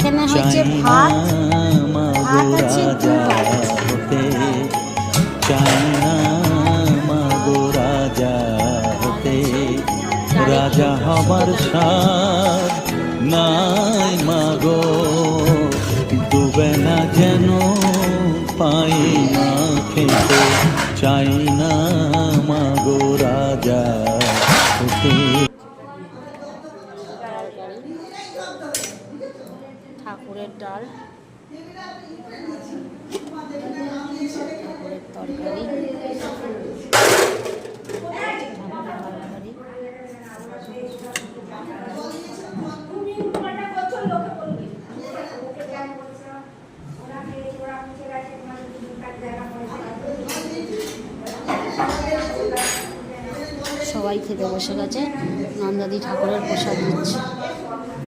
এখানে হচ্ছে ভাত, ভাত আছে দুবার। রাজা হতে রাজা হবার সাধ নাই মাগো, ডুবে না যেন পাই না খেতে, চাই না মাগো রাজা হতে। ঠাকুরের ডাল, ঠাকুরের তরকারি, সবাই খেতে বসে গেছে। নন্দাদি ঠাকুরের প্রসাদ দিচ্ছে।